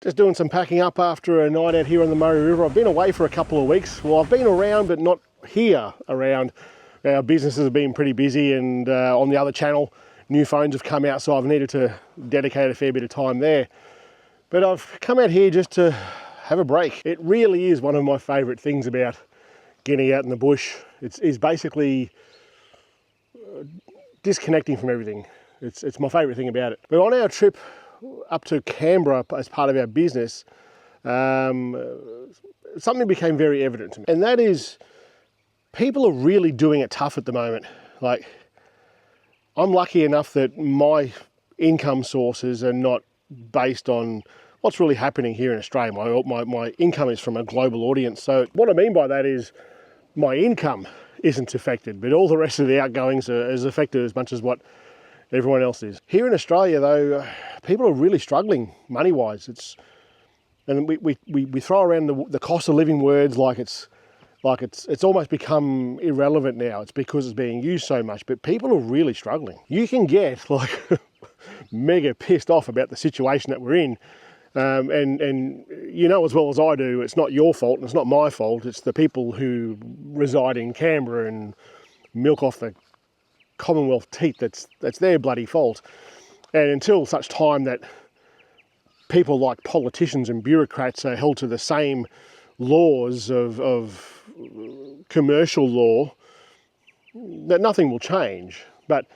Just doing some packing up after a night out here on the Murray River. I've been away for a couple of weeks. Well, I've been around, but not here around. Our businesses have been pretty busy, and on the other channel, new phones have come out, so I've needed to dedicate a fair bit of time there. But I've come out here just to have a break. It really is one of my favourite things about getting out in the bush. It's basically disconnecting from everything. It's my favourite thing about it. But on our trip up to Canberra as part of our business, something became very evident to me, and that is people are really doing it tough at the moment. Like, I'm lucky enough that my income sources are not based on what's really happening here in Australia. My income is from a global audience. So what I mean by that is my income isn't affected, but all the rest of the outgoings are as affected as much as what everyone else is. Here in Australia, though, people are really struggling money-wise. And we throw around the cost of living words like it's almost become irrelevant now. It's because it's being used so much, but people are really struggling. You can get like mega pissed off about the situation that we're in, and you know as well as I do, it's not your fault and it's not my fault. It's the people who reside in Canberra and milk off the Commonwealth teat that's their bloody fault. And until such time that people like politicians and bureaucrats are held to the same laws of commercial law, that nothing will change. But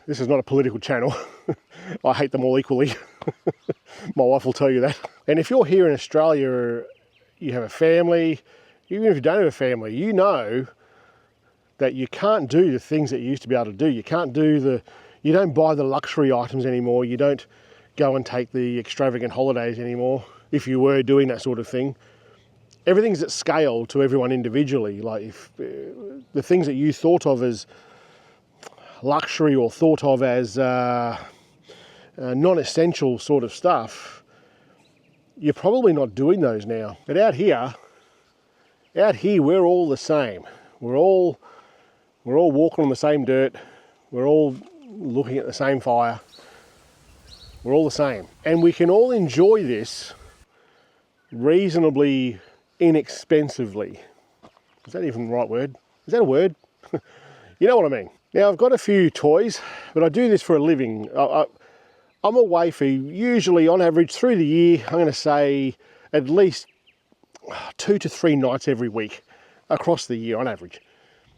this is not a political channel. I hate them all equally. My wife will tell you that. And if you're here in Australia, you have a family, even if you don't have a family, you know that you can't do the things that you used to be able to do. You don't buy the luxury items anymore. You don't go and take the extravagant holidays anymore, if you were doing that sort of thing. Everything's at scale to everyone individually. Like, if the things that you thought of as luxury or thought of as non-essential sort of stuff, you're probably not doing those now. But out here, we're all the same. We're all walking on the same dirt. We're all looking at the same fire. We're all the same. And we can all enjoy this reasonably inexpensively. Is that even the right word? Is that a word? You know what I mean. Now, I've got a few toys, but I do this for a living. I'm away for usually, on average, through the year, I'm going to say at least 2 to 3 nights every week across the year on average.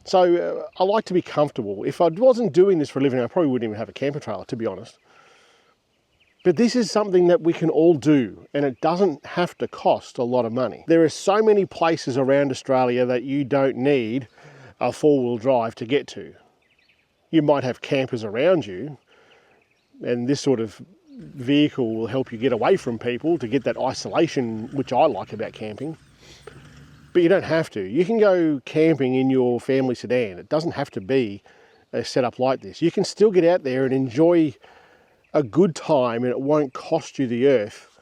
So I like to be comfortable. If I wasn't doing this for a living, I probably wouldn't even have a camper trailer, to be honest. But this is something that we can all do, and it doesn't have to cost a lot of money. There are so many places around Australia that you don't need a 4-wheel drive to get to. You might have campers around you, and this sort of vehicle will help you get away from people to get that isolation, which I like about camping. But you don't have to. You can go camping in your family sedan. It doesn't have to be a setup like this. You can still get out there and enjoy a good time, and it won't cost you the earth,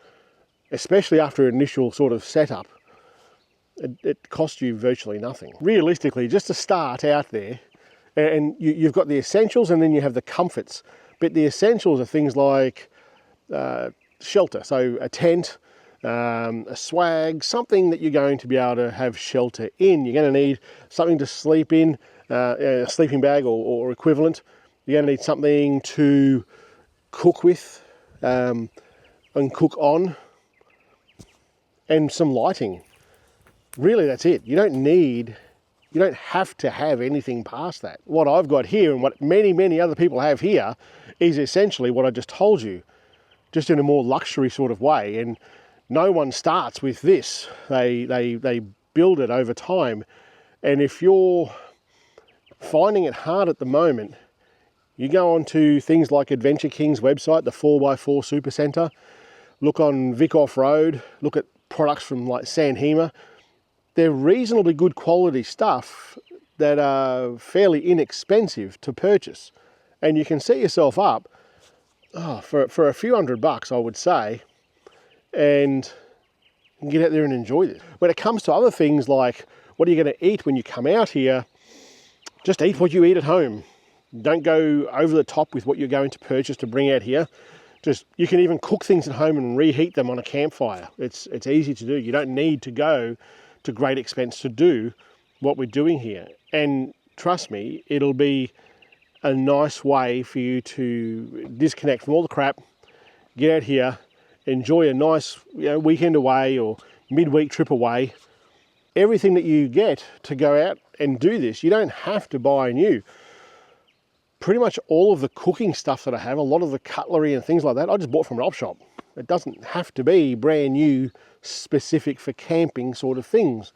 especially after an initial sort of setup. It costs you virtually nothing. Realistically, just to start out there, and you've got the essentials and then you have the comforts. But the essentials are things like shelter, so a tent, a swag, something that you're going to be able to have shelter in. You're going to need something to sleep in, a sleeping bag or equivalent. You're going to need something to cook with and cook on, and some lighting. Really, that's it. You don't have to have anything past that. What I've got here and what many other people have here is essentially what I just told you, just in a more luxury sort of way. And no one starts with this. They build it over time. And if you're finding it hard at the moment, you go on to things like Adventure King's website, the 4x4 Super Centre. Look on Vic Off-Road. Look at products from like Sanhema. They're reasonably good quality stuff that are fairly inexpensive to purchase. And you can set yourself up for a few $100, I would say, and get out there and enjoy this. When it comes to other things like what are you going to eat when you come out here, just eat what you eat at home. Don't go over the top with what you're going to purchase to bring out here. Just, you can even cook things at home and reheat them on a campfire. It's easy to do. You don't need to go to great expense to do what we're doing here. And trust me, it'll be a nice way for you to disconnect from all the crap, get out here, enjoy a nice weekend away or midweek trip away. Everything that you get to go out and do this, you don't have to buy new. Pretty much all of the cooking stuff that I have, a lot of the cutlery and things like that, I just bought from an op shop. It doesn't have to be brand new, specific for camping sort of things.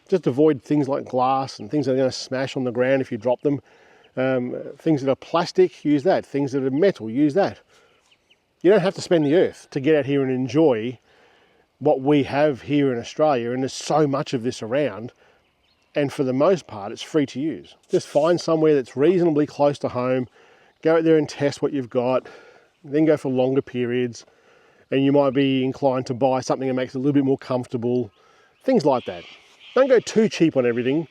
Just avoid things like glass and things that are going to smash on the ground if you drop them. Things that are plastic, use that. Things that are metal, use that. You don't have to spend the earth to get out here and enjoy what we have here in Australia, and there's so much of this around. And for the most part, it's free to use. Just find somewhere that's reasonably close to home, go out there and test what you've got, then go for longer periods, and you might be inclined to buy something that makes it a little bit more comfortable, things like that. Don't go too cheap on everything,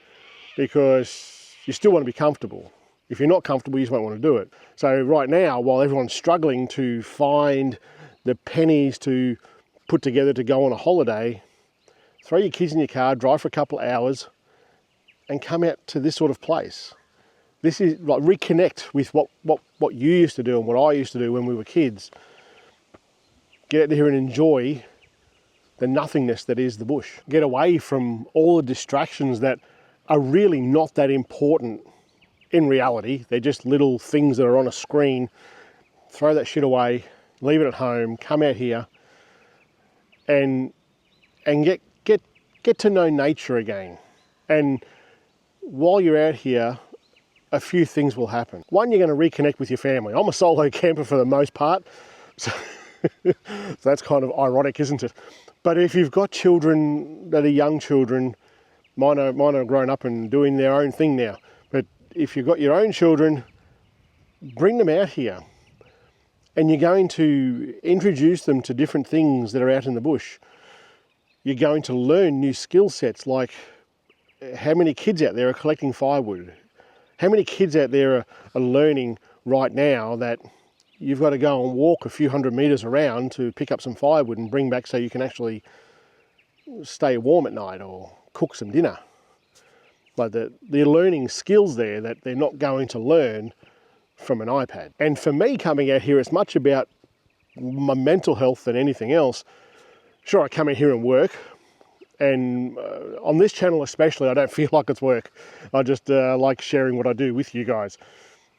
because you still want to be comfortable. If you're not comfortable, you just won't want to do it. So right now, while everyone's struggling to find the pennies to put together to go on a holiday, throw your kids in your car, drive for a couple of hours, and come out to this sort of place. This is like reconnect with what you used to do and what I used to do when we were kids. Get out here and enjoy the nothingness that is the bush. Get away from all the distractions that are really not that important in reality. They're just little things that are on a screen. Throw that shit away, leave it at home, come out here and get to know nature again. And while you're out here, a few things will happen. One, you're going to reconnect with your family. I'm a solo camper for the most part, so that's kind of ironic, isn't it? But if you've got children that are young children, mine are grown up and doing their own thing now. But if you've got your own children, bring them out here. And you're going to introduce them to different things that are out in the bush. You're going to learn new skill sets, like how many kids out there are collecting firewood? How many kids out there are learning right now that you've got to go and walk a few hundred meters around to pick up some firewood and bring back so you can actually stay warm at night or cook some dinner? Like they're learning skills there that they're not going to learn from an iPad. And for me, coming out here, it's much about my mental health than anything else. Sure, I come in here and work, and on this channel especially, I don't feel like it's work. I just like sharing what I do with you guys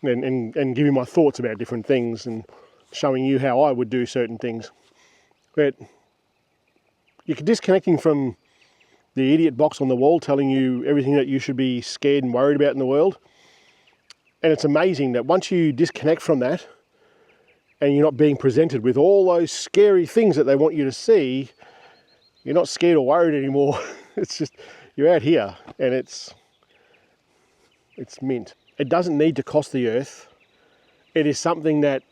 and giving my thoughts about different things and showing you how I would do certain things. But you're disconnecting from the idiot box on the wall telling you everything that you should be scared and worried about in the world. And it's amazing that once you disconnect from that and you're not being presented with all those scary things that they want you to see, you're not scared or worried anymore. It's just, you're out here and it's mint. It doesn't need to cost the earth. It is something that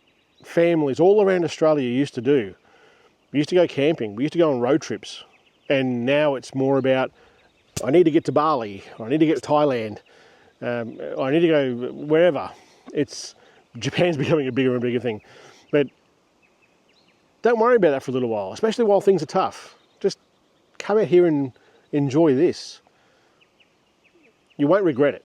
families all around Australia used to do. We used to go camping, we used to go on road trips. And now it's more about, I need to get to Bali, or I need to get to Thailand, I need to go wherever. Japan's becoming a bigger and bigger thing. But don't worry about that for a little while, especially while things are tough. Just come out here and enjoy this. You won't regret it.